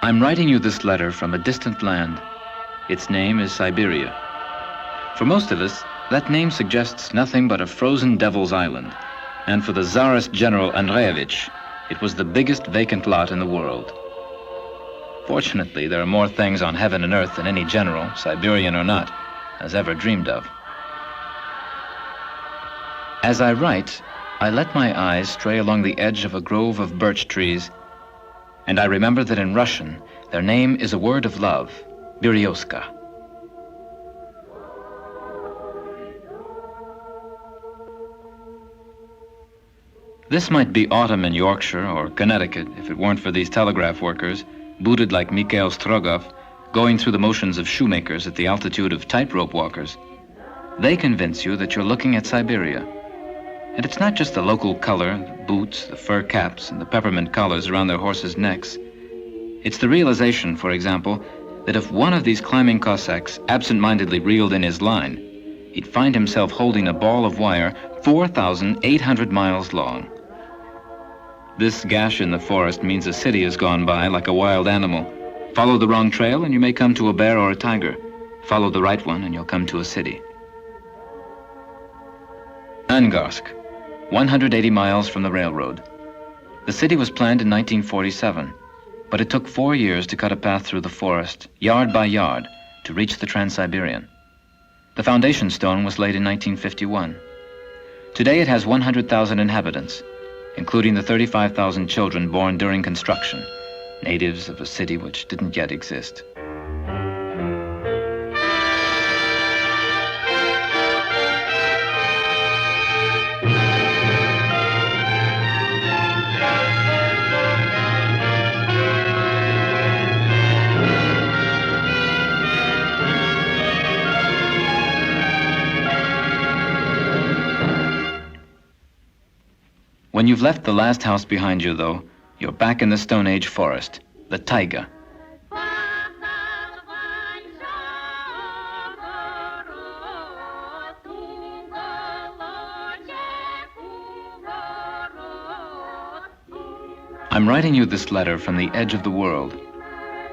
I'm writing you this letter from a distant land. Its name is Siberia. For most of us, that name suggests nothing but a frozen devil's island. And for the Tsarist General Andreevich, it was the biggest vacant lot in the world. Fortunately, there are more things on heaven and earth than any general, Siberian or not, has ever dreamed of. As I write, I let my eyes stray along the edge of a grove of birch trees, and I remember that in Russian, their name is a word of love, Berioska. This might be autumn in Yorkshire or Connecticut if it weren't for these telegraph workers, booted like Mikhail Strogoff, going through the motions of shoemakers at the altitude of tightrope walkers. They convince you that you're looking at Siberia. And it's not just the local color, the boots, the fur caps, and the peppermint collars around their horses' necks. It's the realization, for example, that if one of these climbing Cossacks absent-mindedly reeled in his line, he'd find himself holding a ball of wire 4,800 miles long. This gash in the forest means a city has gone by like a wild animal. Follow the wrong trail and you may come to a bear or a tiger. Follow the right one and you'll come to a city. Angorsk, 180 miles from the railroad. The city was planned in 1947, but it took 4 years to cut a path through the forest, yard by yard, to reach the Trans-Siberian. The foundation stone was laid in 1951. Today it has 100,000 inhabitants, including the 35,000 children born during construction, natives of a city which didn't yet exist. When you've left the last house behind you, though, you're back in the Stone Age forest, the taiga. I'm writing you this letter from the edge of the world.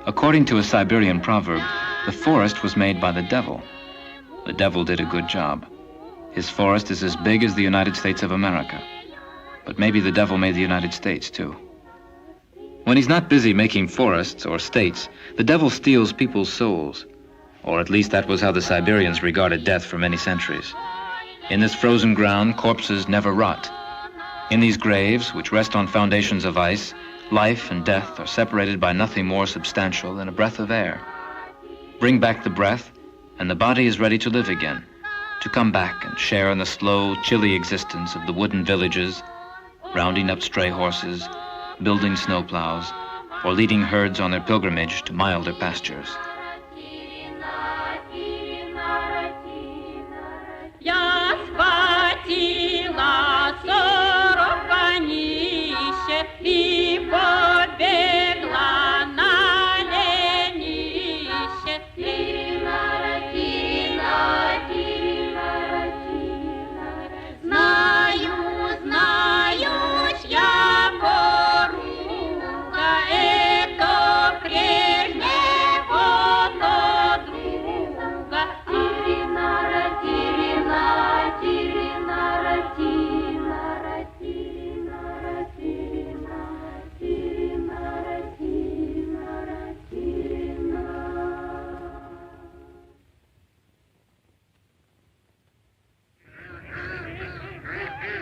According to a Siberian proverb, the forest was made by the devil. The devil did a good job. His forest is as big as the United States of America. But maybe the devil made the United States, too. When he's not busy making forests or states, the devil steals people's souls. Or at least that was how the Siberians regarded death for many centuries. In this frozen ground, corpses never rot. In these graves, which rest on foundations of ice, life and death are separated by nothing more substantial than a breath of air. Bring back the breath, and the body is ready to live again, to come back and share in the slow, chilly existence of the wooden villages, rounding up stray horses, building snowplows, or leading herds on their pilgrimage to milder pastures.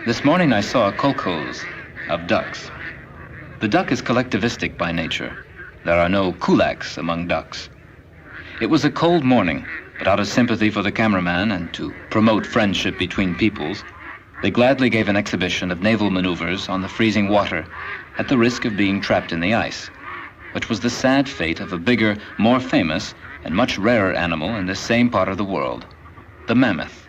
This morning I saw a kolkhoz of ducks. The duck is collectivistic by nature. There are no kulaks among ducks. It was a cold morning, but out of sympathy for the cameraman and to promote friendship between peoples, they gladly gave an exhibition of naval maneuvers on the freezing water at the risk of being trapped in the ice, which was the sad fate of a bigger, more famous, and much rarer animal in this same part of the world, the mammoth.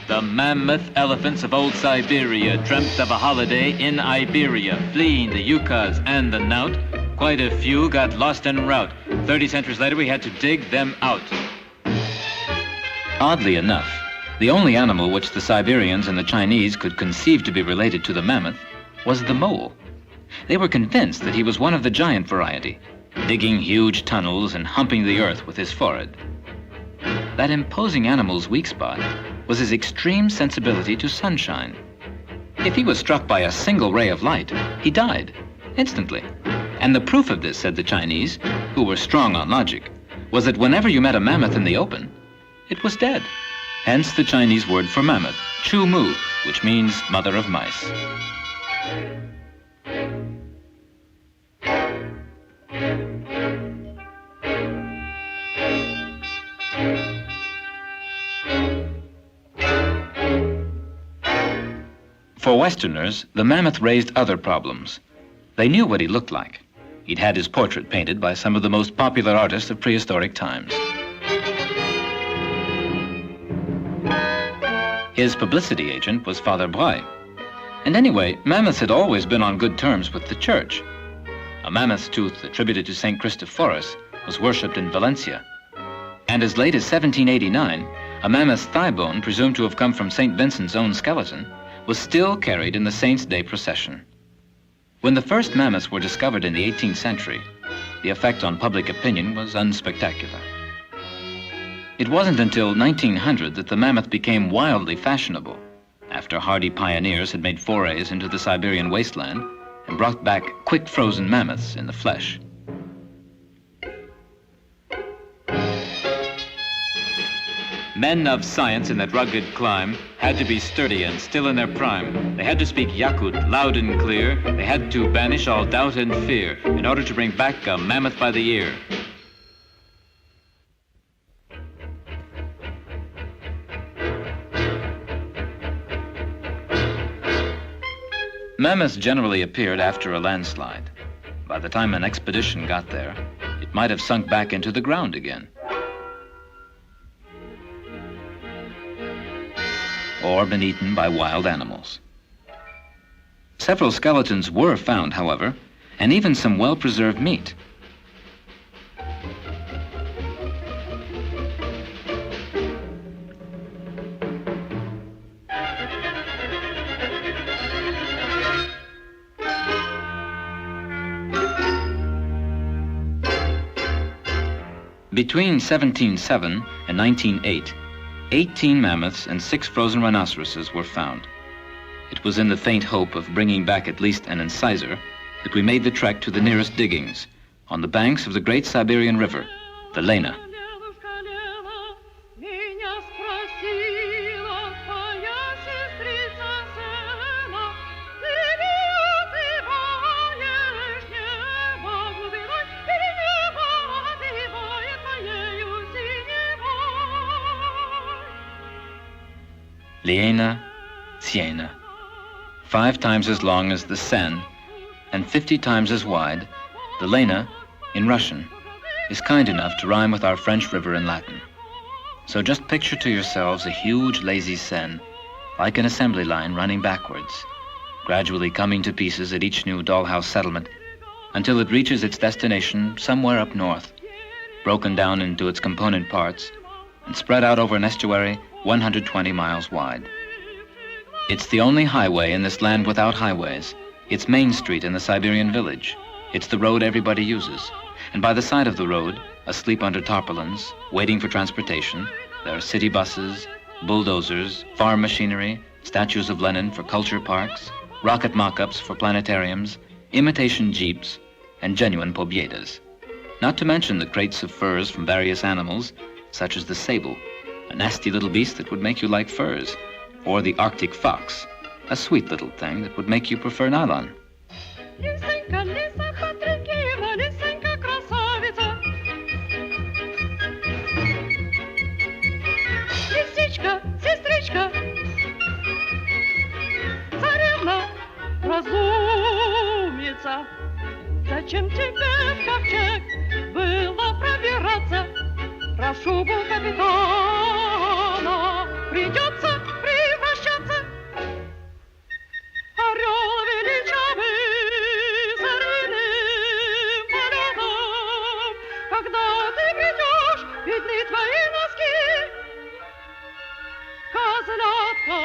The mammoth elephants of old Siberia dreamt of a holiday in Iberia, fleeing the yuccas and the knout. Quite a few got lost en route. 30 centuries later, we had to dig them out. Oddly enough, the only animal which the Siberians and the Chinese could conceive to be related to the mammoth was the mole. They were convinced that he was one of the giant variety, digging huge tunnels and humping the earth with his forehead. That imposing animal's weak spot was his extreme sensibility to sunshine. If he was struck by a single ray of light, he died instantly. And the proof of this, said the Chinese, who were strong on logic, was that whenever you met a mammoth in the open, it was dead. Hence the Chinese word for mammoth, chu mu, which means mother of mice. For Westerners, the mammoth raised other problems. They knew what he looked like. He'd had his portrait painted by some of the most popular artists of prehistoric times. His publicity agent was Father Braille. And anyway, mammoths had always been on good terms with the church. A mammoth's tooth attributed to St. Christophorus was worshipped in Valencia. And as late as 1789, a mammoth's thigh bone, presumed to have come from St. Vincent's own skeleton, was still carried in the Saints' Day procession. When the first mammoths were discovered in the 18th century, the effect on public opinion was unspectacular. It wasn't until 1900 that the mammoth became wildly fashionable, after hardy pioneers had made forays into the Siberian wasteland and brought back quick frozen mammoths in the flesh. Men of science in that rugged clime had to be sturdy and still in their prime. They had to speak Yakut loud and clear. They had to banish all doubt and fear in order to bring back a mammoth by the ear. Mammoths generally appeared after a landslide. By the time an expedition got there, it might have sunk back into the ground again. Or been eaten by wild animals. Several skeletons were found, however, and even some well-preserved meat. Between 1707 and 1908, 18 mammoths and 6 frozen rhinoceroses were found. It was in the faint hope of bringing back at least an incisor that we made the trek to the nearest diggings on the banks of the great Siberian river, the Lena. Liena, Siena, 5 times as long as the Seine and 50 times as wide, the Lena, in Russian, is kind enough to rhyme with our French river in Latin. So just picture to yourselves a huge lazy Seine, like an assembly line running backwards, gradually coming to pieces at each new dollhouse settlement until it reaches its destination somewhere up north, broken down into its component parts and spread out over an estuary 120 miles wide. It's the only highway in this land without highways. It's Main Street in the Siberian village. It's the road everybody uses. And by the side of the road, asleep under tarpaulins, waiting for transportation, there are city buses, bulldozers, farm machinery, statues of Lenin for culture parks, rocket mock-ups for planetariums, imitation jeeps, and genuine pobiedas. Not to mention the crates of furs from various animals, such as the sable, a nasty little beast that would make you like furs, or the Arctic fox, a sweet little thing that would make you prefer nylon. Зачем тебе в ковчег было пробираться? Прошу капитана, придется превращаться. Орел величавый с орлиным полетом. Когда ты придешь, видны твои носки. Козлятка,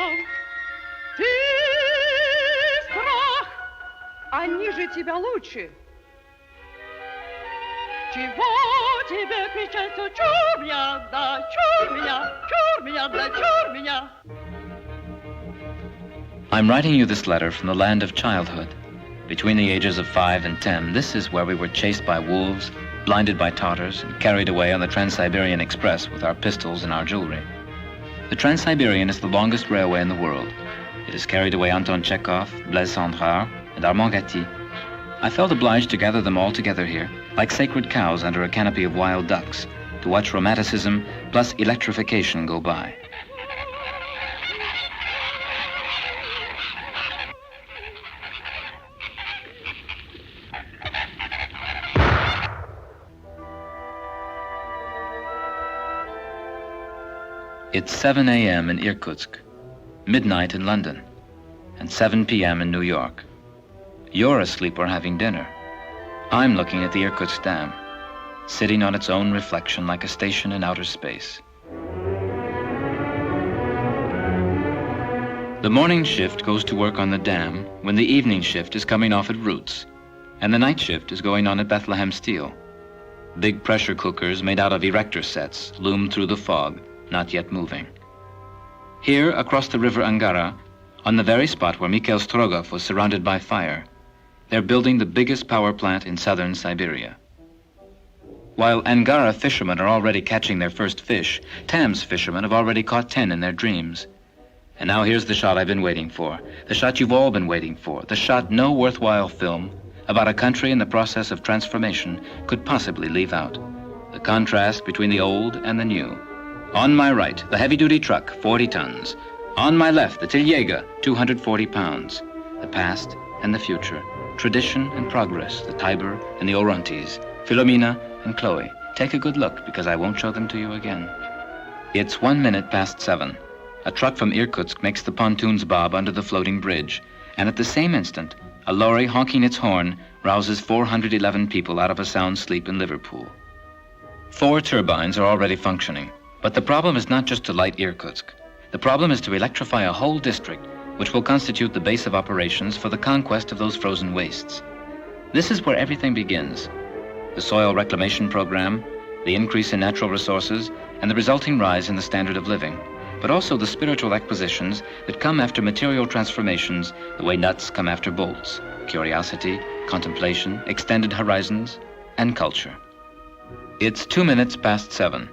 ты страх они же тебя лучше. Чего тебе кричать, все чур меня, да чур меня, чур меня, да чур меня. I'm writing you this letter from the land of childhood. Between the ages of 5 and 10, this is where we were chased by wolves, blinded by Tartars, and carried away on the Trans-Siberian Express with our pistols and our jewelry. The Trans-Siberian is the longest railway in the world. It has carried away Anton Chekhov, Blaise Cendrars, and Armand Gatti. I felt obliged to gather them all together here, like sacred cows under a canopy of wild ducks, to watch romanticism plus electrification go by. It's 7 a.m. in Irkutsk, midnight in London, and 7 p.m. in New York. You're asleep or having dinner. I'm looking at the Irkutsk Dam, sitting on its own reflection like a station in outer space. The morning shift goes to work on the dam when the evening shift is coming off at Roots, and the night shift is going on at Bethlehem Steel. Big pressure cookers made out of erector sets loom through the fog, not yet moving. Here, across the river Angara, on the very spot where Mikhail Strogoff was surrounded by fire, they're building the biggest power plant in southern Siberia. While Angara fishermen are already catching their first fish, Tam's fishermen have already caught 10 in their dreams. And now here's the shot I've been waiting for, the shot you've all been waiting for, the shot no worthwhile film about a country in the process of transformation could possibly leave out. The contrast between the old and the new. On my right, the heavy-duty truck, 40 tons. On my left, the Tiljega, 240 pounds. The past and the future. Tradition and progress, the Tiber and the Orontes, Philomena and Chloe. Take a good look, because I won't show them to you again. It's 1 minute past 7. A truck from Irkutsk makes the pontoons bob under the floating bridge, and at the same instant, a lorry honking its horn rouses 411 people out of a sound sleep in Liverpool. 4 turbines are already functioning, but the problem is not just to light Irkutsk. The problem is to electrify a whole district, which will constitute the base of operations for the conquest of those frozen wastes. This is where everything begins. The soil reclamation program, the increase in natural resources, and the resulting rise in the standard of living, but also the spiritual acquisitions that come after material transformations, the way nuts come after bolts, curiosity, contemplation, extended horizons, and culture. It's 2 minutes past 7.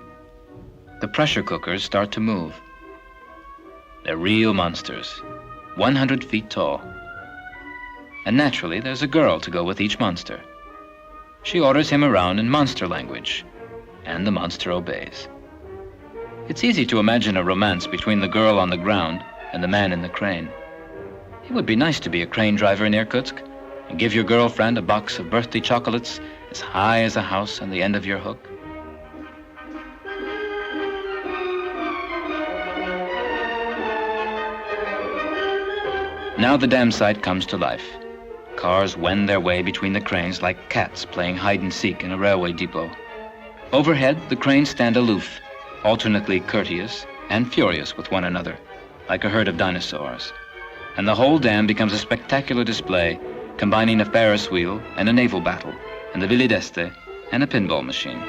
The pressure cookers start to move. They're real monsters, 100 feet tall. And naturally, there's a girl to go with each monster. She orders him around in monster language, and the monster obeys. It's easy to imagine a romance between the girl on the ground and the man in the crane. It would be nice to be a crane driver in Irkutsk and give your girlfriend a box of birthday chocolates as high as a house on the end of your hook. Now the dam site comes to life. Cars wend their way between the cranes like cats playing hide-and-seek in a railway depot. Overhead, the cranes stand aloof, alternately courteous and furious with one another, like a herd of dinosaurs. And the whole dam becomes a spectacular display, combining a Ferris wheel and a naval battle, and the Vili d'Este and a pinball machine.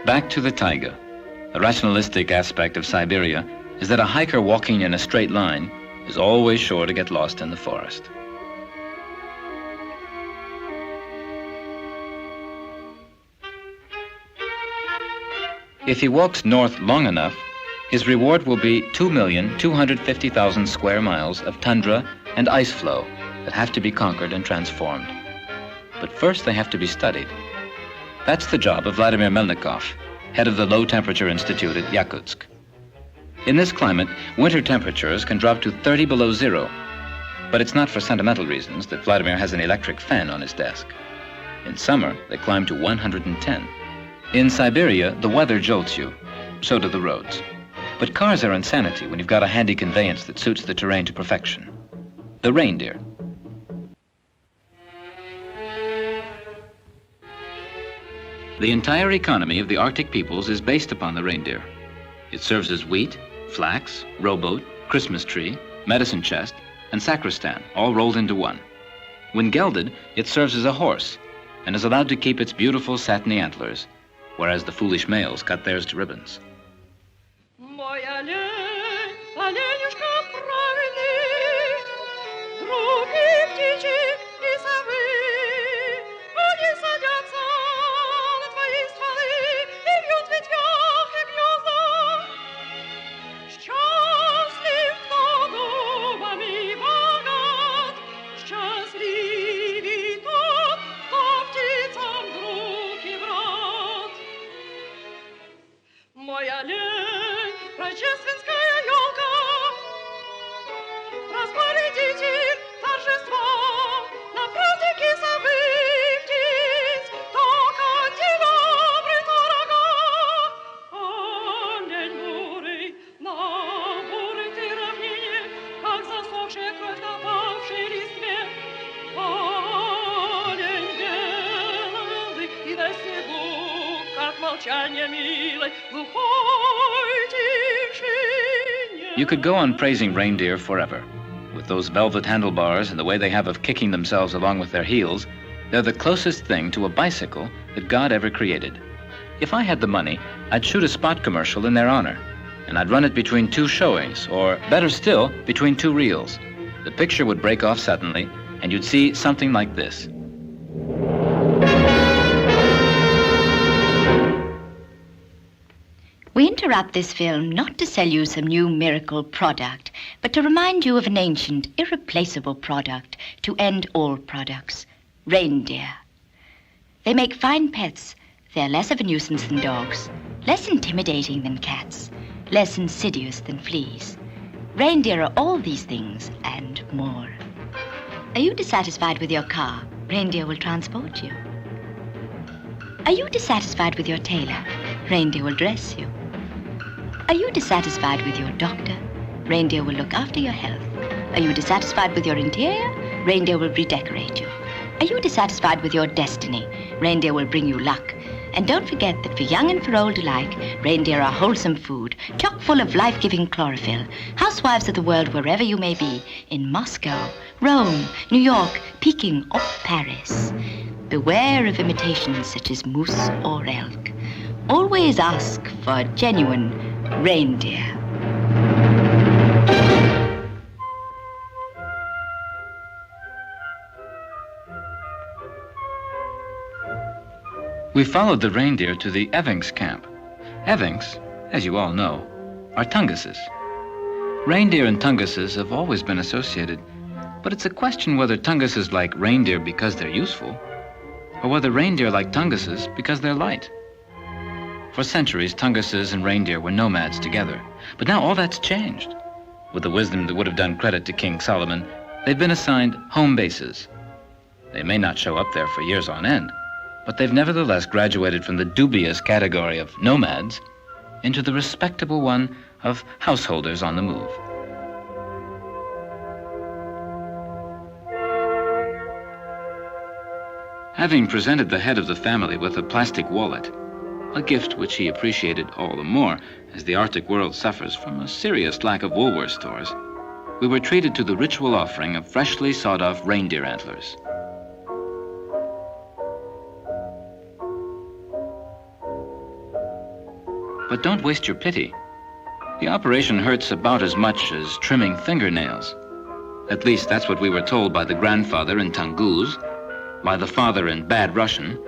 Back to the taiga. The rationalistic aspect of Siberia is that a hiker walking in a straight line is always sure to get lost in the forest. If he walks north long enough, his reward will be 2,250,000 square miles of tundra and ice flow that have to be conquered and transformed. But first they have to be studied. That's the job of Vladimir Melnikov, head of the Low Temperature Institute at Yakutsk. In this climate, winter temperatures can drop to 30 below zero, but it's not for sentimental reasons that Vladimir has an electric fan on his desk. In summer, they climb to 110. In Siberia, the weather jolts you, so do the roads. But cars are insanity when you've got a handy conveyance that suits the terrain to perfection. The reindeer. The entire economy of the Arctic peoples is based upon the reindeer. It serves as wheat, flax, rowboat, Christmas tree, medicine chest, and sacristan, all rolled into one. When gelded, it serves as a horse and is allowed to keep its beautiful satiny antlers, whereas the foolish males cut theirs to ribbons. Мой олень, оленюшка правильный, друг и птичек, и совы, они садятся на твои стволы и вьют в ветвях и гнезда. Счастлив, кто дубами богат, счастливей тот, кто птицам друг и брат. Мой олень, рождественская елка, распорядитель торжества, на праздники совы птиц, то канделябры, то рога. Олень бурый, на бурой ты равнине, как засохшая кровь на павшей листве. Олень белый и на снегу, как молчание милой, глухой тишине. You could go on praising reindeer forever. With those velvet handlebars and the way they have of kicking themselves along with their heels, they're the closest thing to a bicycle that God ever created. If I had the money, I'd shoot a spot commercial in their honor, and I'd run it between two showings, or better still, between two reels. The picture would break off suddenly, and you'd see something like this. We interrupt this film not to sell you some new miracle product, but to remind you of an ancient, irreplaceable product to end all products: reindeer. They make fine pets. They're less of a nuisance than dogs, less intimidating than cats, less insidious than fleas. Reindeer are all these things and more. Are you dissatisfied with your car? Reindeer will transport you. Are you dissatisfied with your tailor? Reindeer will dress you. Are you dissatisfied with your doctor? Reindeer will look after your health. Are you dissatisfied with your interior? Reindeer will redecorate you. Are you dissatisfied with your destiny? Reindeer will bring you luck. And don't forget that for young and for old alike, reindeer are wholesome food, chock full of life-giving chlorophyll. Housewives of the world, wherever you may be, in Moscow, Rome, New York, Peking, or Paris. Beware of imitations such as moose or elk. Always ask for genuine reindeer. We followed the reindeer to the Evenks camp. Evenks, as you all know, are Tungus's. Reindeer and Tungus's have always been associated, but it's a question whether Tungus's like reindeer because they're useful, or whether reindeer like Tungus's because they're light. For centuries, Tungus's and reindeer were nomads together, but now all that's changed. With the wisdom that would have done credit to King Solomon, they've been assigned home bases. They may not show up there for years on end, but they've nevertheless graduated from the dubious category of nomads into the respectable one of householders on the move. Having presented the head of the family with a plastic wallet, a gift which he appreciated all the more as the Arctic world suffers from a serious lack of Woolworth stores, we were treated to the ritual offering of freshly sawed-off reindeer antlers. But don't waste your pity. The operation hurts about as much as trimming fingernails. At least that's what we were told by the grandfather in Tanguz, by the father in bad Russian,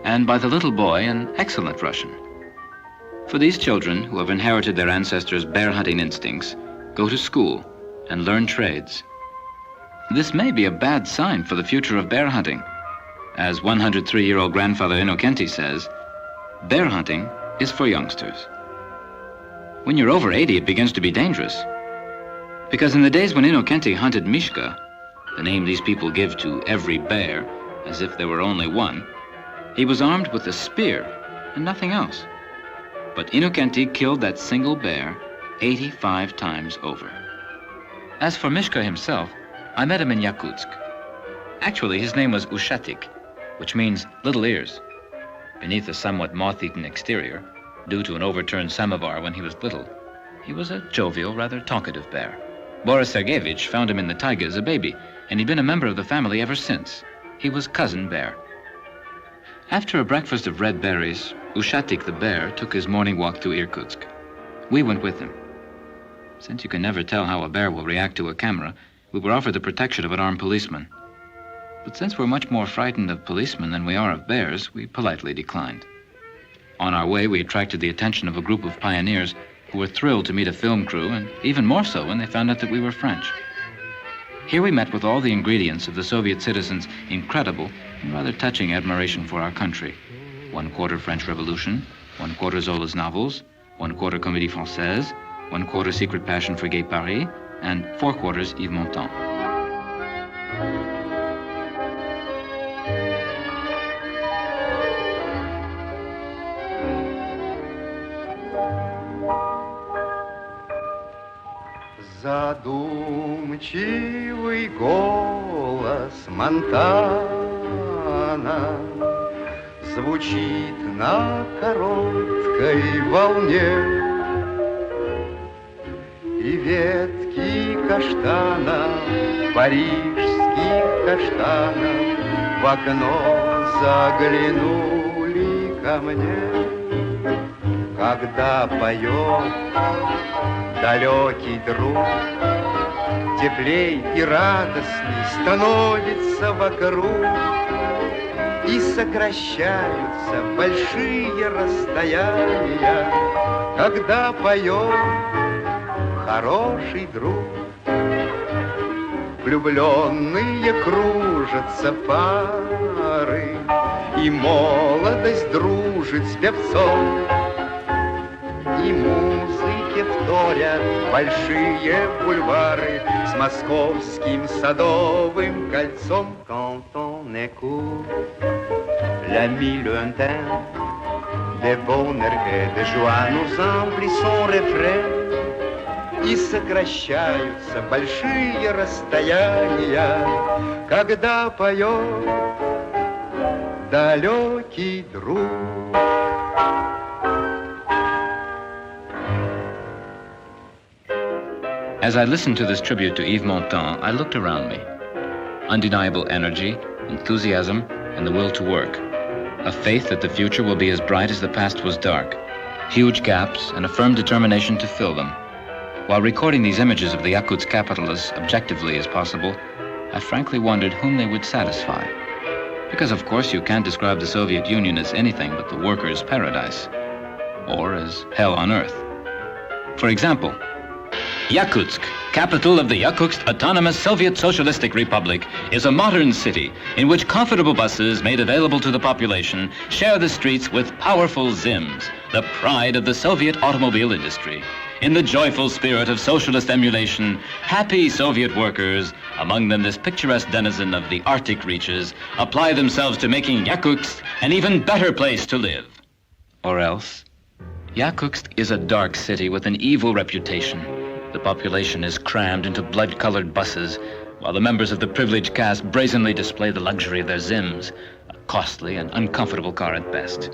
and by the little boy in excellent Russian. For these children who have inherited their ancestors' bear hunting instincts, go to school and learn trades. This may be a bad sign for the future of bear hunting. As 103-year-old grandfather Innocenti says, bear hunting is for youngsters. When you're over 80, it begins to be dangerous. Because in the days when Innocenti hunted Mishka, the name these people give to every bear, as if there were only one, he was armed with a spear and nothing else. But Innocenti killed that single bear 85 times over. As for Mishka himself, I met him in Yakutsk. Actually, his name was Ushatik, which means little ears. Beneath a somewhat moth-eaten exterior, due to an overturned samovar when he was little, he was a jovial, rather talkative bear. Boris Sergeyevich found him in the taiga as a baby, and he'd been a member of the family ever since. He was Cousin Bear. After a breakfast of red berries, Ushatik the bear took his morning walk to Irkutsk. We went with him. Since you can never tell how a bear will react to a camera, we were offered the protection of an armed policeman. But since we're much more frightened of policemen than we are of bears, we politely declined. On our way, we attracted the attention of a group of pioneers who were thrilled to meet a film crew, and even more so when they found out that we were French. Here we met with all the ingredients of the Soviet citizens' incredible and rather touching admiration for our country. 1/4 French Revolution, 1/4 Zola's novels, 1/4 Comédie Française, 1/4 Secret Passion for Gay Paris, and 4/4 Yves Montand. Задумчивый голос Монтана звучит на короткой волне, и ветки каштана, парижских каштанов, в окно заглянули ко мне, когда поет далекий друг, теплей и радостней становится вокруг, и сокращаются большие расстояния, когда поет хороший друг. Влюбленные кружатся пары, и молодость дружит с певцом, и музыке вторят большие бульвары с московским садовым кольцом. Quand on écoute l'ami lointain, de bonheur et de joie nous emplissent son refrain, и сокращаются большие расстояния, когда поет далекий друг. As I listened to this tribute to Yves Montand, I looked around me. Undeniable energy, enthusiasm, and the will to work. A faith that the future will be as bright as the past was dark. Huge gaps and a firm determination to fill them. While recording these images of the Yakutsk capital as objectively as possible, I frankly wondered whom they would satisfy. Because of course you can't describe the Soviet Union as anything but the workers' paradise, or as hell on earth. For example, Yakutsk, capital of the Yakutsk Autonomous Soviet Socialistic Republic, is a modern city in which comfortable buses made available to the population share the streets with powerful Zims, the pride of the Soviet automobile industry. In the joyful spirit of socialist emulation, happy Soviet workers, among them this picturesque denizen of the Arctic reaches, apply themselves to making Yakutsk an even better place to live. Or else, Yakutsk is a dark city with an evil reputation. The population is crammed into blood-colored buses, while the members of the privileged caste brazenly display the luxury of their Zims, a costly and uncomfortable car at best.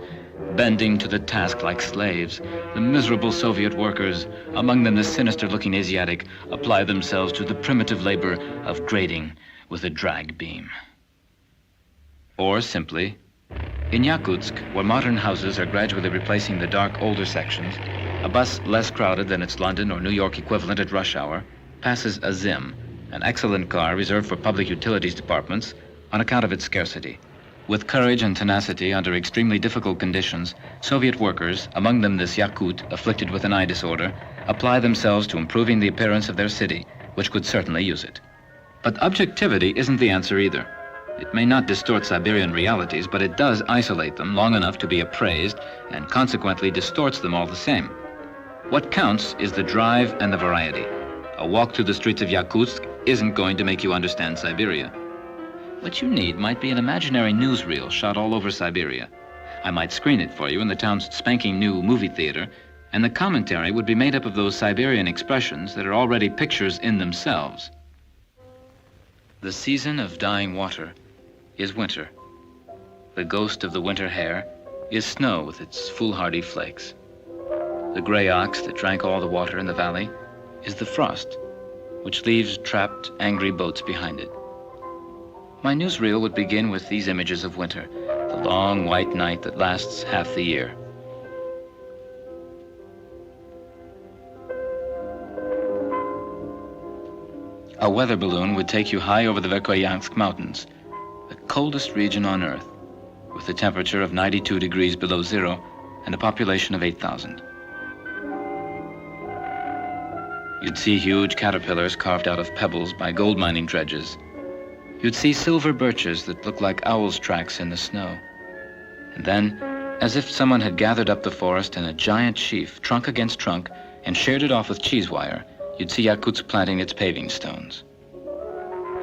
Bending to the task like slaves, the miserable Soviet workers, among them the sinister-looking Asiatic, apply themselves to the primitive labor of grading with a drag beam. Or simply, In Yakutsk, where modern houses are gradually replacing the dark, older sections, a bus less crowded than its London or New York equivalent at rush hour passes a Zim, an excellent car reserved for public utilities departments on account of its scarcity. With courage and tenacity under extremely difficult conditions, Soviet workers, among them this Yakut afflicted with an eye disorder, apply themselves to improving the appearance of their city, which could certainly use it. But objectivity isn't the answer either. It may not distort Siberian realities, but it does isolate them long enough to be appraised and consequently distorts them all the same. What counts is the drive and the variety. A walk through the streets of Yakutsk isn't going to make you understand Siberia. What you need might be an imaginary newsreel shot all over Siberia. I might screen it for you in the town's spanking new movie theater, and the commentary would be made up of those Siberian expressions that are already pictures in themselves. The season of dying water is winter. The ghost of the winter hare is snow with its foolhardy flakes. The gray ox that drank all the water in the valley is the frost, which leaves trapped, angry boats behind it. My newsreel would begin with these images of winter, the long white night that lasts half the year. A weather balloon would take you high over the Verkhoyansk Mountains, the coldest region on Earth, with a temperature of 92 degrees below zero and a population of 8,000. You'd see huge caterpillars carved out of pebbles by gold mining dredges. You'd see silver birches that look like owls' tracks in the snow. And then, as if someone had gathered up the forest in a giant sheaf, trunk against trunk, and sheared it off with cheese wire, you'd see Yakutsk planting its paving stones.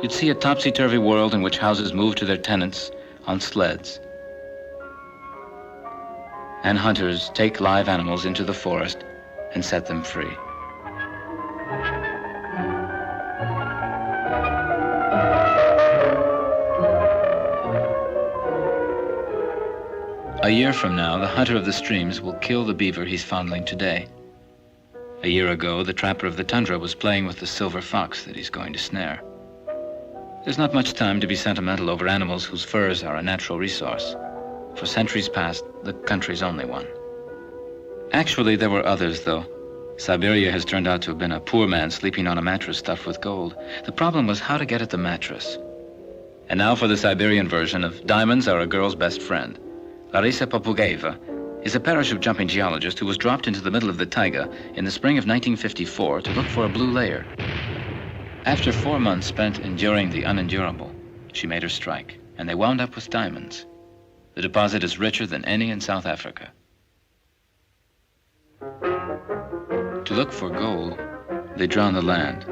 You'd see a topsy-turvy world in which houses move to their tenants on sleds. And hunters take live animals into the forest and set them free. A year from now, the hunter of the streams will kill the beaver he's fondling today. A year ago, the trapper of the tundra was playing with the silver fox that he's going to snare. There's not much time to be sentimental over animals whose furs are a natural resource. For centuries past, the country's only one. Actually, there were others, though. Siberia has turned out to have been a poor man sleeping on a mattress stuffed with gold. The problem was how to get at the mattress. And now for the Siberian version of Diamonds Are a Girl's Best Friend. Larisa Popugaeva is a parachute jumping geologist who was dropped into the middle of the taiga in the spring of 1954 to look for a blue layer. After 4 months spent enduring the unendurable, she made her strike, and they wound up with diamonds. The deposit is richer than any in South Africa. To look for gold, they drown the land.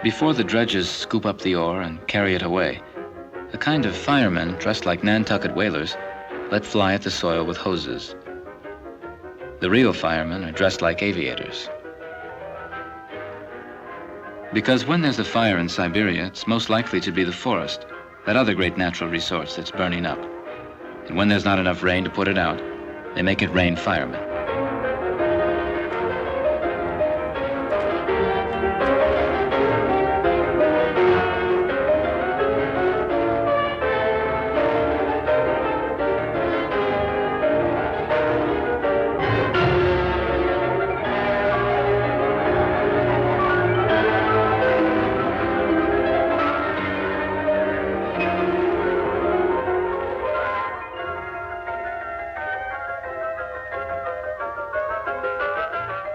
Before the dredges scoop up the ore and carry it away, a kind of firemen dressed like Nantucket whalers let fly at the soil with hoses. The real firemen are dressed like aviators. Because when there's a fire in Siberia, it's most likely to be the forest, that other great natural resource that's burning up. And when there's not enough rain to put it out, they make it rain firemen.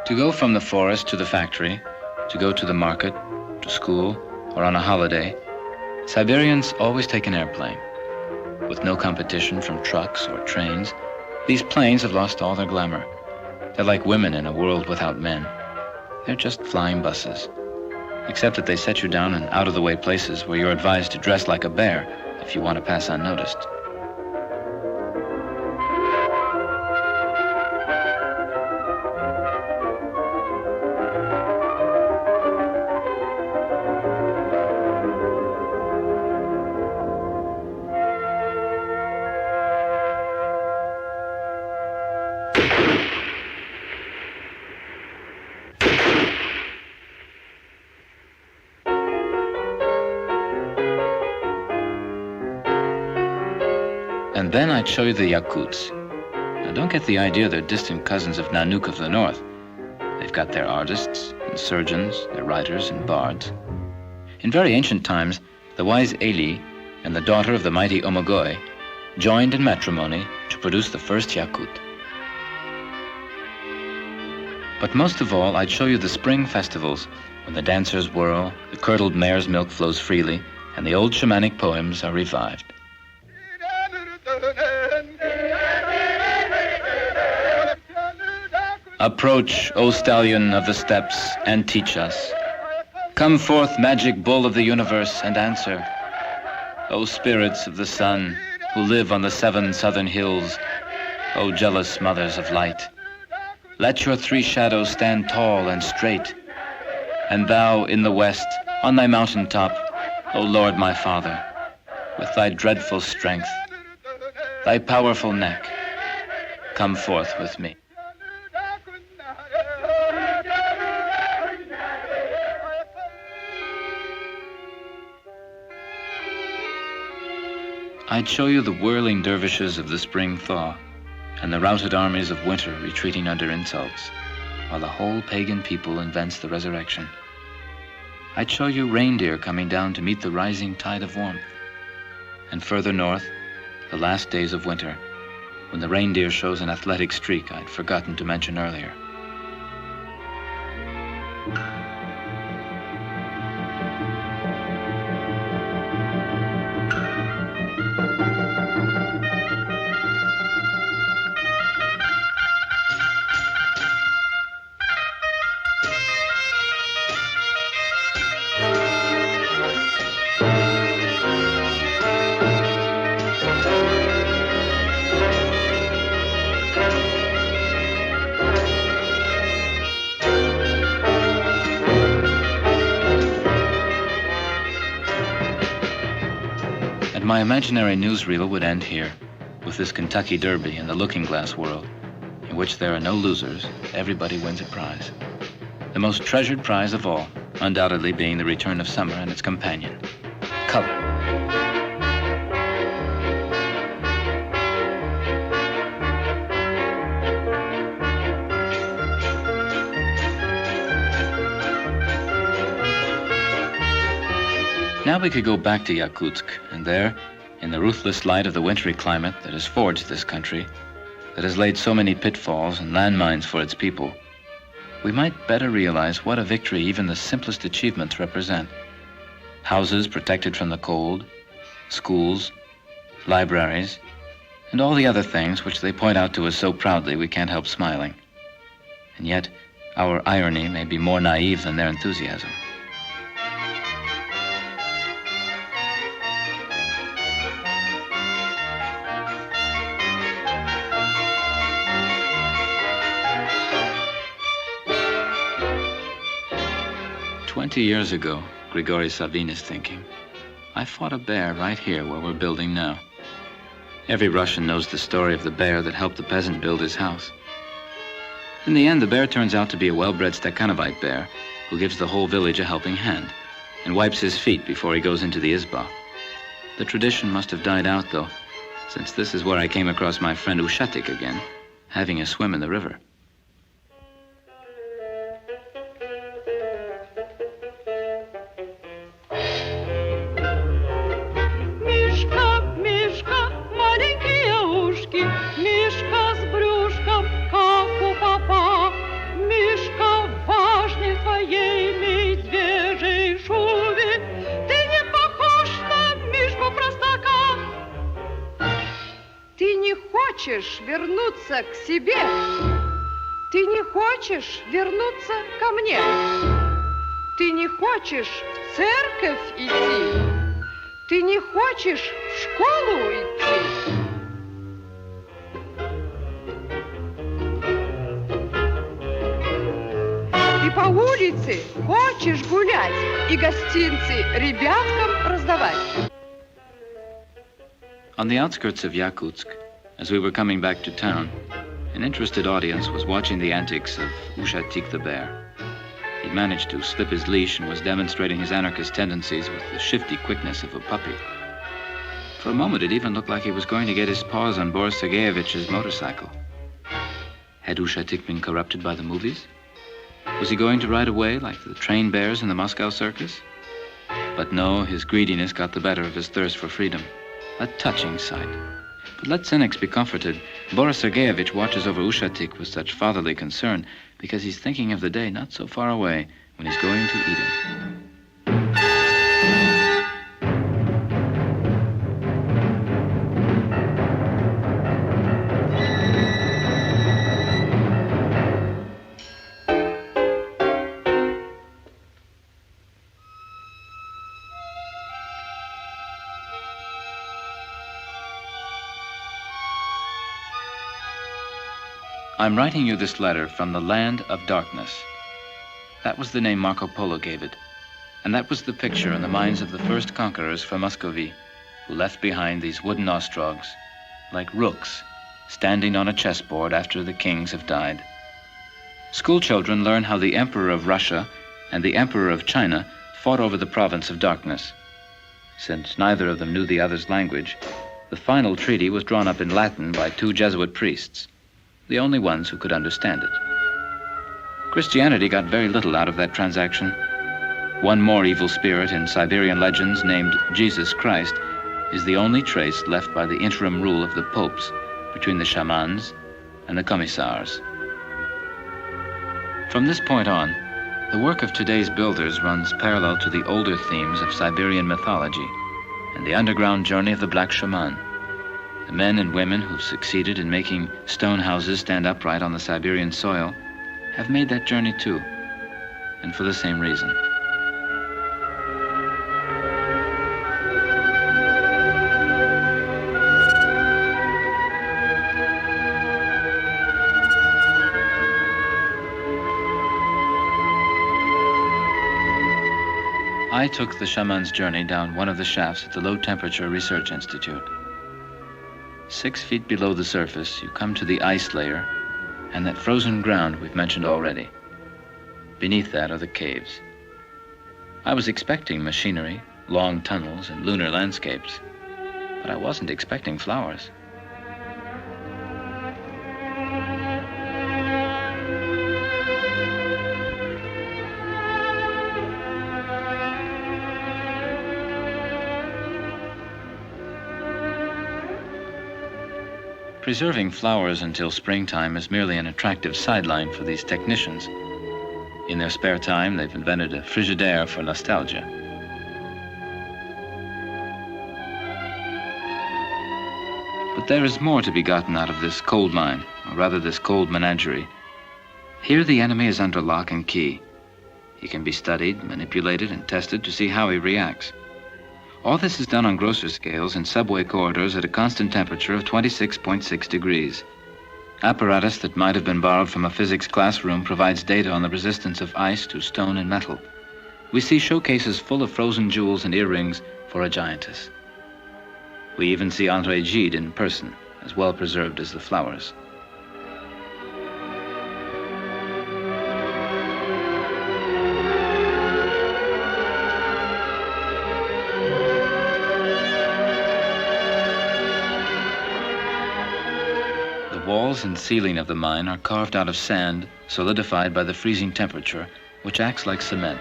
To go from the forest to the factory, to go to the market, to school, or on a holiday, Siberians always take an airplane. With no competition from trucks or trains, these planes have lost all their glamour. They're like women in a world without men. They're just flying buses, except that they set you down in out-of-the-way places where you're advised to dress like a bear if you want to pass unnoticed. And then I'd show you the Yakuts. Now don't get the idea they're distant cousins of Nanook of the north. They've got their artists and surgeons, their writers and bards. In very ancient times, the wise Eli and the daughter of the mighty Omogoi joined in matrimony to produce the first Yakut. But most of all, I'd show you the spring festivals when the dancers whirl, the curdled mare's milk flows freely, and the old shamanic poems are revived. Approach, O stallion of the steppes, and teach us. Come forth, magic bull of the universe, and answer. O spirits of the sun, who live on the 7 southern hills, O jealous mothers of light, let your 3 shadows stand tall and straight, and thou in the west, on thy mountain top, O Lord my Father, with thy dreadful strength, thy powerful neck, come forth with me. I'd show you the whirling dervishes of the spring thaw and the routed armies of winter retreating under insults, while the whole pagan people invents the resurrection. I'd show you reindeer coming down to meet the rising tide of warmth. And further north, the last days of winter, when the reindeer shows an athletic streak I'd forgotten to mention earlier. My imaginary newsreel would end here, with this Kentucky Derby in the looking-glass world, in which there are no losers, everybody wins a prize. The most treasured prize of all, undoubtedly being the return of summer and its companion, color. Now we could go back to Yakutsk, and there, in the ruthless light of the wintry climate that has forged this country, that has laid so many pitfalls and landmines for its people, we might better realize what a victory even the simplest achievements represent. Houses protected from the cold, schools, libraries, and all the other things which they point out to us so proudly we can't help smiling. And yet, our irony may be more naive than their enthusiasm. "20 years ago," Grigory Savin is thinking, "I fought a bear right here where we're building now." Every Russian knows the story of the bear that helped the peasant build his house. In the end, the bear turns out to be a well-bred Stakhanovite bear who gives the whole village a helping hand and wipes his feet before he goes into the izba. The tradition must have died out, though, since this is where I came across my friend Ushatik again, having a swim in the river. Хочешь вернуться к себе? Ты не хочешь вернуться ко мне? Ты не хочешь в церковь идти? Ты не хочешь в школу идти? Ты по улице хочешь гулять и гостинцы ребяткам раздавать? On the outskirts of Yakutsk, as we were coming back to town, an interested audience was watching the antics of Ushatik the bear. He'd managed to slip his leash and was demonstrating his anarchist tendencies with the shifty quickness of a puppy. For a moment, it even looked like he was going to get his paws on Boris Sergeyevich's motorcycle. Had Ushatik been corrupted by the movies? Was he going to ride away like the trained bears in the Moscow circus? But no, his greediness got the better of his thirst for freedom. A touching sight. But let cynics be comforted. Boris Sergeyevich watches over Ushatik with such fatherly concern because he's thinking of the day not so far away when he's going to eat him. I'm writing you this letter from the land of darkness. That was the name Marco Polo gave it, and that was the picture in the minds of the first conquerors from Muscovy, who left behind these wooden ostrogs, like rooks, standing on a chessboard after the kings have died. School children learn how the Emperor of Russia and the Emperor of China fought over the province of darkness. Since neither of them knew the other's language, the final treaty was drawn up in Latin by two Jesuit priests, the only ones who could understand it. Christianity got very little out of that transaction. One more evil spirit in Siberian legends named Jesus Christ is the only trace left by the interim rule of the popes between the shamans and the commissars. From this point on, the work of today's builders runs parallel to the older themes of Siberian mythology and the underground journey of the black shaman. The men and women who've succeeded in making stone houses stand upright on the Siberian soil have made that journey too, and for the same reason. I took the shaman's journey down one of the shafts at the Low Temperature Research Institute. 6 feet below the surface, you come to the ice layer and that frozen ground we've mentioned already. Beneath that are the caves. I was expecting machinery, long tunnels, and lunar landscapes, but I wasn't expecting flowers. Preserving flowers until springtime is merely an attractive sideline for these technicians. In their spare time, they've invented a frigidaire for nostalgia. But there is more to be gotten out of this cold mine, or rather this cold menagerie. Here the enemy is under lock and key. He can be studied, manipulated, and tested to see how he reacts. All this is done on grosser scales in subway corridors at a constant temperature of 26.6 degrees. Apparatus that might have been borrowed from a physics classroom provides data on the resistance of ice to stone and metal. We see showcases full of frozen jewels and earrings for a giantess. We even see André Gide in person, as well preserved as the flowers. The walls and ceiling of the mine are carved out of sand, solidified by the freezing temperature, which acts like cement.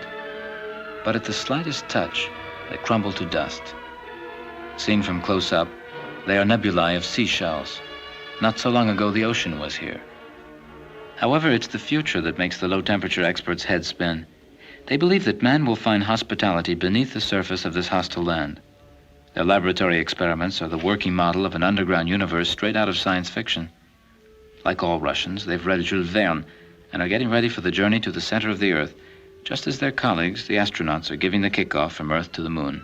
But at the slightest touch, they crumble to dust. Seen from close up, they are nebulae of seashells. Not so long ago, the ocean was here. However, it's the future that makes the low-temperature experts' heads spin. They believe that man will find hospitality beneath the surface of this hostile land. Their laboratory experiments are the working model of an underground universe straight out of science fiction. Like all Russians, they've read Jules Verne and are getting ready for the journey to the center of the Earth, just as their colleagues, the astronauts, are giving the kickoff from Earth to the Moon.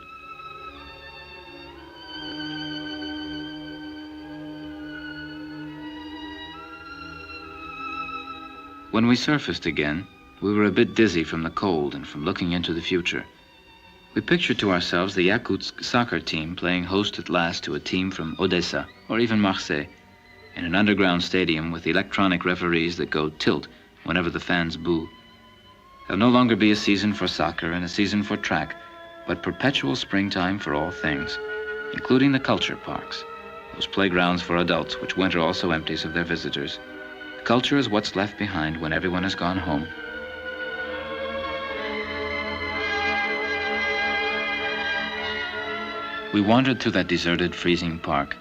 When we surfaced again, we were a bit dizzy from the cold and from looking into the future. We pictured to ourselves the Yakutsk soccer team playing host at last to a team from Odessa or even Marseille in an underground stadium with electronic referees that go tilt whenever the fans boo. There'll no longer be a season for soccer and a season for track, but perpetual springtime for all things. including the culture parks, those playgrounds for adults which winter also empties of their visitors. Culture is what's left behind when everyone has gone home. We wandered through that deserted, freezing park.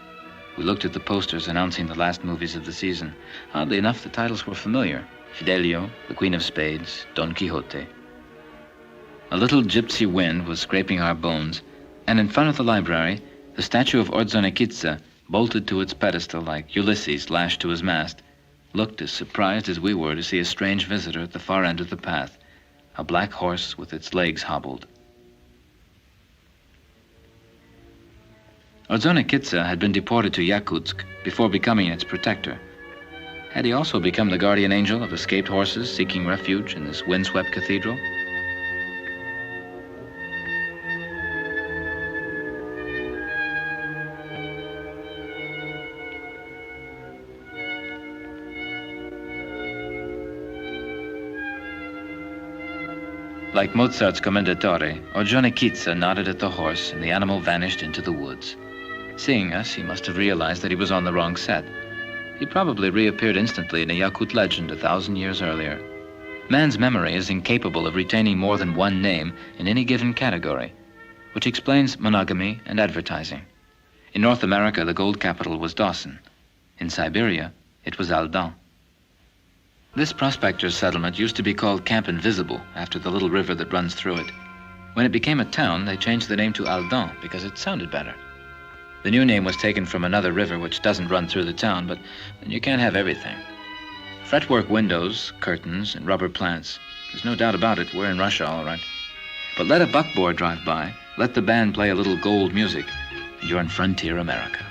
We looked at the posters announcing the last movies of the season. Oddly enough, the titles were familiar. Fidelio, The Queen of Spades, Don Quixote. A little gypsy wind was scraping our bones, and in front of the library, the statue of Ordzhonikidze, bolted to its pedestal like Ulysses lashed to his mast, looked as surprised as we were to see a strange visitor at the far end of the path, a black horse with its legs hobbled. Ordzhonikidze had been deported to Yakutsk before becoming its protector. Had he also become the guardian angel of escaped horses seeking refuge in this windswept cathedral? Like Mozart's Commendatore, Ordzhonikidze nodded at the horse and the animal vanished into the woods. Seeing us, he must have realized that he was on the wrong set. He probably reappeared instantly in a Yakut legend 1,000 years earlier. Man's memory is incapable of retaining more than one name in any given category, which explains monogamy and advertising. In North America, the gold capital was Dawson. In Siberia, it was Aldan. This prospector's settlement used to be called Camp Invisible, after the little river that runs through it. When it became a town, they changed the name to Aldan because it sounded better. The new name was taken from another river which doesn't run through the town, but you can't have everything. Fretwork windows, curtains, and rubber plants. There's no doubt about it, we're in Russia, all right. But let a buckboard drive by, let the band play a little gold music, and you're in frontier America.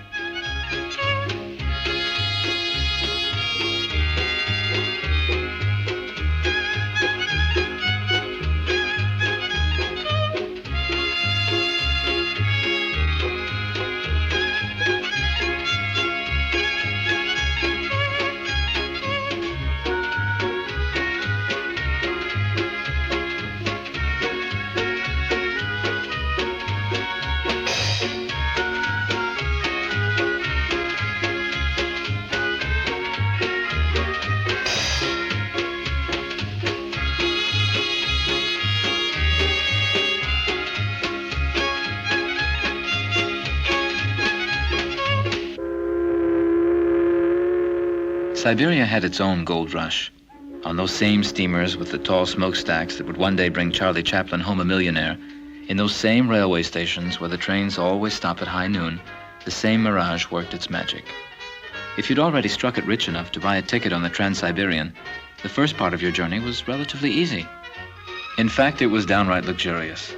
Siberia had its own gold rush. On those same steamers with the tall smokestacks that would one day bring Charlie Chaplin home a millionaire, in those same railway stations where the trains always stop at high noon, the same mirage worked its magic. If you'd already struck it rich enough to buy a ticket on the Trans-Siberian, the first part of your journey was relatively easy. In fact, it was downright luxurious.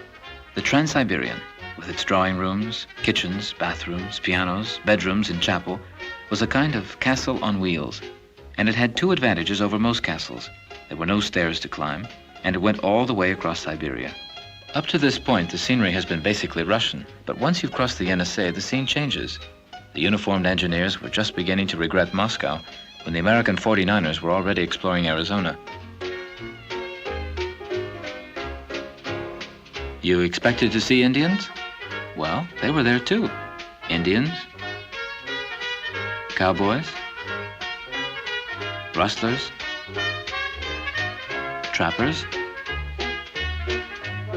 The Trans-Siberian, with its drawing rooms, kitchens, bathrooms, pianos, bedrooms, and chapel, was a kind of castle on wheels, and it had two advantages over most castles. There were no stairs to climb, and it went all the way across Siberia. Up to this point, the scenery has been basically Russian, but once you've crossed the Yenisei, the scene changes. The uniformed engineers were just beginning to regret Moscow when the American 49ers were already exploring Arizona. You expected to see Indians? Well, they were there too. Indians, cowboys, rustlers, trappers,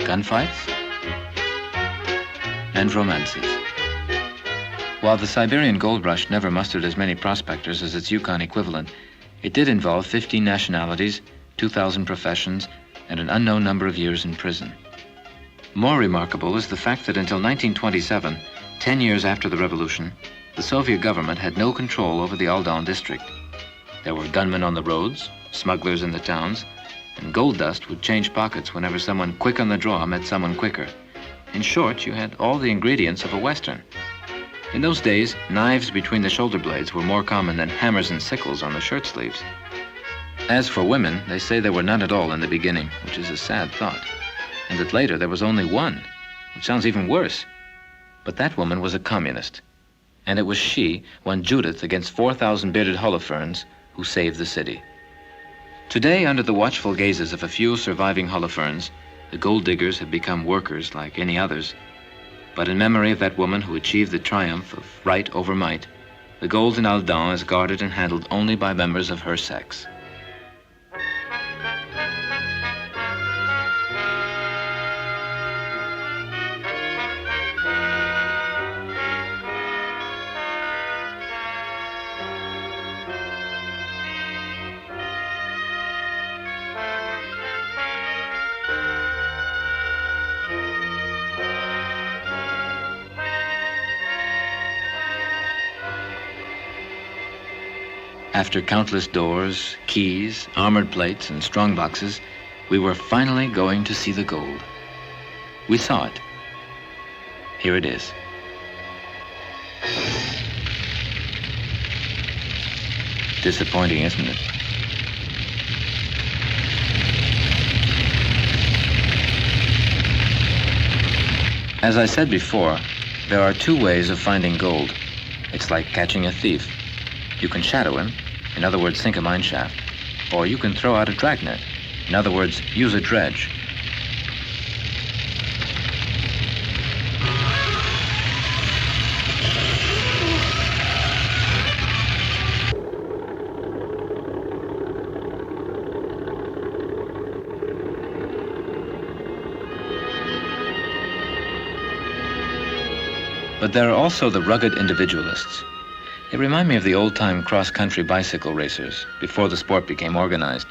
gunfights, and romances. While the Siberian gold rush never mustered as many prospectors as its Yukon equivalent, it did involve 15 nationalities, 2,000 professions, and an unknown number of years in prison. More remarkable is the fact that until 1927, 10 years after the revolution, the Soviet government had no control over the Aldan district. There were gunmen on the roads, smugglers in the towns, and gold dust would change pockets whenever someone quick on the draw met someone quicker. In short, you had all the ingredients of a Western. In those days, knives between the shoulder blades were more common than hammers and sickles on the shirt sleeves. As for women, they say there were none at all in the beginning, which is a sad thought, and that later there was only one, which sounds even worse. But that woman was a communist, and it was she, one Judith against 4,000 bearded Holofernes, who saved the city. Today, under the watchful gazes of a few surviving Holofernes, the gold diggers have become workers like any others. But in memory of that woman who achieved the triumph of right over might, the gold in Aldan is guarded and handled only by members of her sex. After countless doors, keys, armored plates, and strong boxes, we were finally going to see the gold. We saw it. Here it is. Disappointing, isn't it? As I said before, there are two ways of finding gold. It's like catching a thief. You can shadow him, in other words, sink a mine shaft, or you can throw out a dragnet, in other words, use a dredge. But there are also the rugged individualists. They remind me of the old-time cross-country bicycle racers before the sport became organized.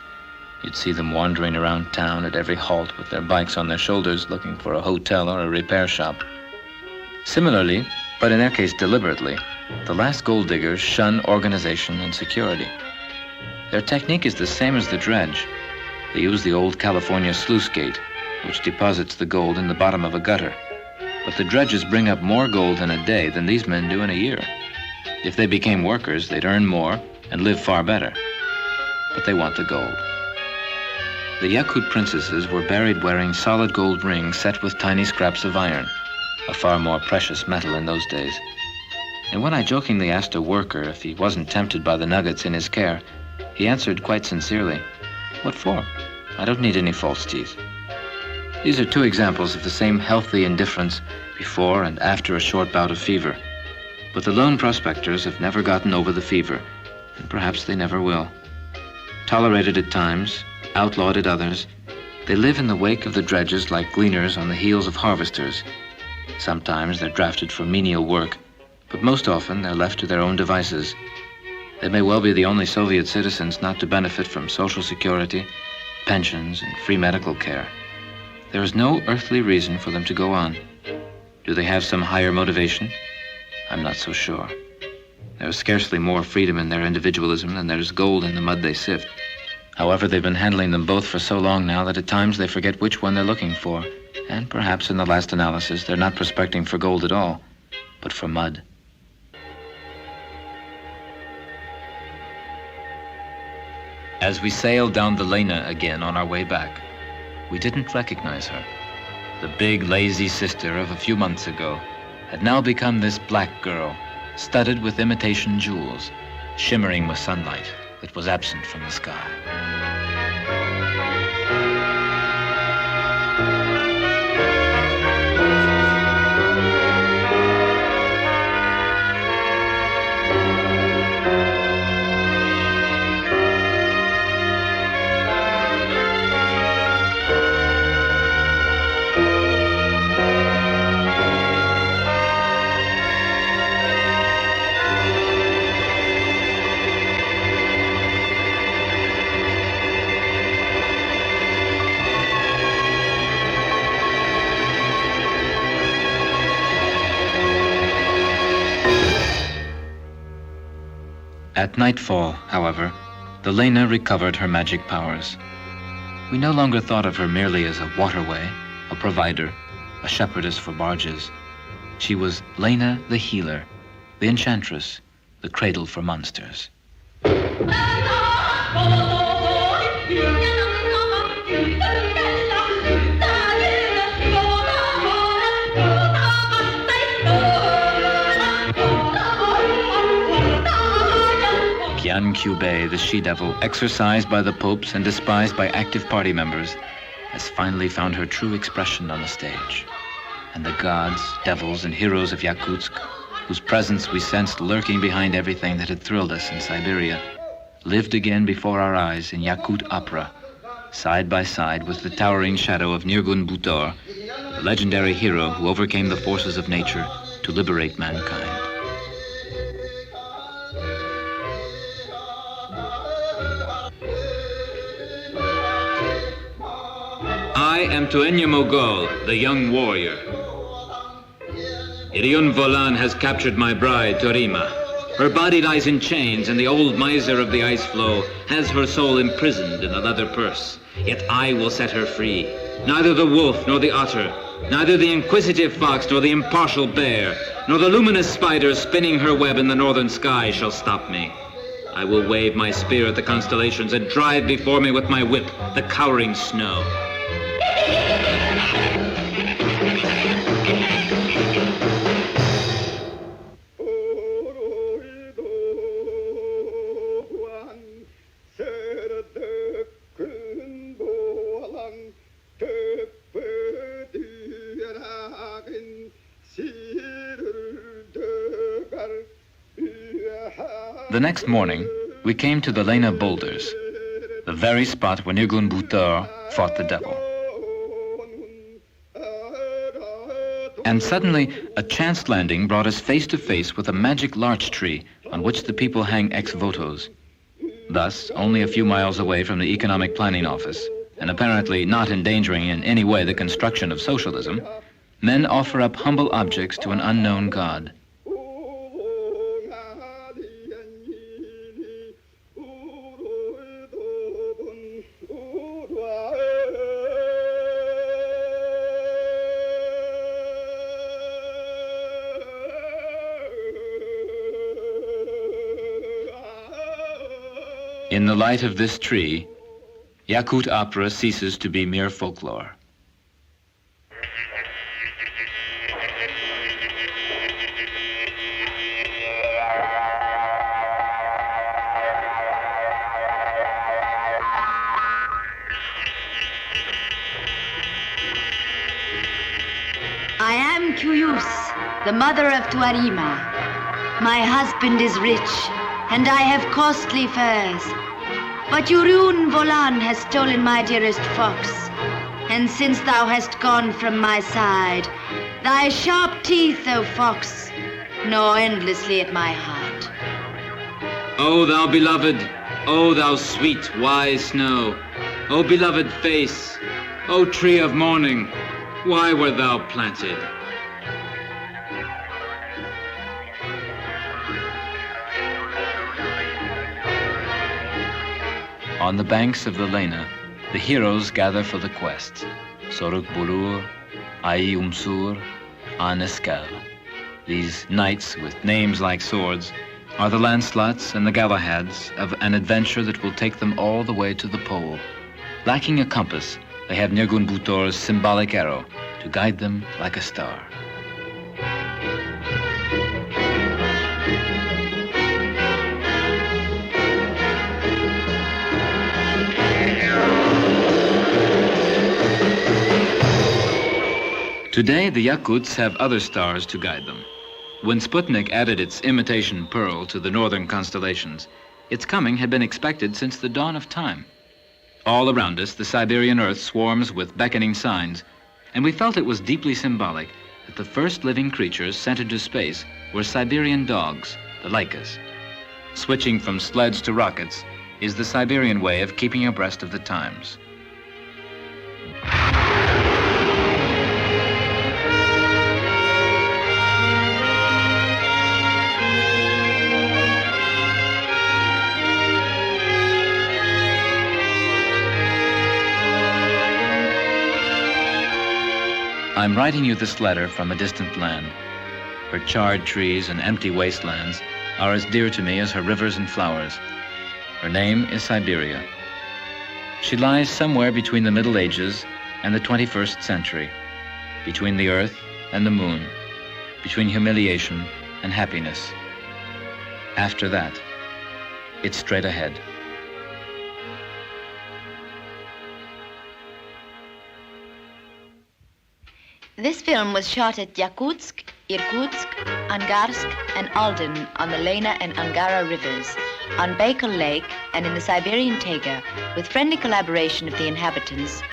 You'd see them wandering around town at every halt with their bikes on their shoulders looking for a hotel or a repair shop. Similarly, but in their case deliberately, the last gold diggers shun organization and security. Their technique is the same as the dredge. They use the old California sluice gate, which deposits the gold in the bottom of a gutter. But the dredges bring up more gold in a day than these men do in a year. If they became workers, they'd earn more and live far better. But they want the gold. The Yakut princesses were buried wearing solid gold rings set with tiny scraps of iron, a far more precious metal in those days. And when I jokingly asked a worker if he wasn't tempted by the nuggets in his care, he answered quite sincerely, "What for? I don't need any false teeth." These are two examples of the same healthy indifference before and after a short bout of fever. But the lone prospectors have never gotten over the fever, and perhaps they never will. Tolerated at times, outlawed at others, they live in the wake of the dredges like gleaners on the heels of harvesters. Sometimes they're drafted for menial work, but most often they're left to their own devices. They may well be the only Soviet citizens not to benefit from Social Security, pensions, and free medical care. There is no earthly reason for them to go on. Do they have some higher motivation? I'm not so sure. There is scarcely more freedom in their individualism than there's gold in the mud they sift. However, they've been handling them both for so long now that at times they forget which one they're looking for. And perhaps in the last analysis, they're not prospecting for gold at all, but for mud. As we sailed down the Lena again on our way back, we didn't recognize her. The big, lazy sister of a few months ago had now become this black girl, studded with imitation jewels, shimmering with sunlight that was absent from the sky. At nightfall, however, the Lena recovered her magic powers. We no longer thought of her merely as a waterway, a provider, a shepherdess for barges. She was Lena the healer, the enchantress, the cradle for monsters. Jan Cubet, the she-devil, exorcised by the popes and despised by active party members, has finally found her true expression on the stage. and the gods, devils, and heroes of Yakutsk, whose presence we sensed lurking behind everything that had thrilled us in Siberia, lived again before our eyes in Yakut opera, side by side with the towering shadow of Nirgun Butor, the legendary hero who overcame the forces of nature to liberate mankind. I am Tuenya Mogol, the young warrior. Irion Volan has captured my bride, Torima. Her body lies in chains, and the old miser of the ice floe has her soul imprisoned in a leather purse. Yet I will set her free. Neither the wolf nor the otter, neither the inquisitive fox nor the impartial bear, nor the luminous spider spinning her web in the northern sky shall stop me. I will wave my spear at the constellations and drive before me with my whip the cowering snow. The next morning, we came to the Lena boulders, the very spot where Nirgun Butor fought the devil. And suddenly, a chance landing brought us face to face with a magic larch tree on which the people hang ex-votos. Thus, only a few miles away from the Economic Planning Office, and apparently not endangering in any way the construction of socialism, men offer up humble objects to an unknown god. In the light of this tree, Yakut opera ceases to be mere folklore. I am Cuyus, the mother of Tuarima. My husband is rich, and I have costly furs. But Uriun Volan has stolen my dearest fox, and since thou hast gone from my side, thy sharp teeth, O fox, gnaw endlessly at my heart. O thou beloved, O thou sweet, wise snow, O beloved face, O tree of morning, why wert thou planted? On the banks of the Lena, the heroes gather for the quest. Soruk Bulur, Ai Umsur, Aneskel. These knights with names like swords are the Lancelots and the Galahads of an adventure that will take them all the way to the pole. Lacking a compass, they have Nirgun Butor's symbolic arrow to guide them like a star. Today, the Yakuts have other stars to guide them. When Sputnik added its imitation pearl to the northern constellations, its coming had been expected since the dawn of time. All around us, the Siberian earth swarms with beckoning signs, and we felt it was deeply symbolic that the first living creatures sent into space were Siberian dogs, the Laikas. Switching from sleds to rockets is the Siberian way of keeping abreast of the times. I'm writing you this letter from a distant land. Her charred trees and empty wastelands are as dear to me as her rivers and flowers. Her name is Siberia. She lies somewhere between the Middle Ages and the 21st century, between the earth and the moon, between humiliation and happiness. After that, it's straight ahead. This film was shot at Yakutsk, Irkutsk, Angarsk, and Alden on the Lena and Angara rivers, on Baikal Lake, and in the Siberian taiga, with friendly collaboration of the inhabitants,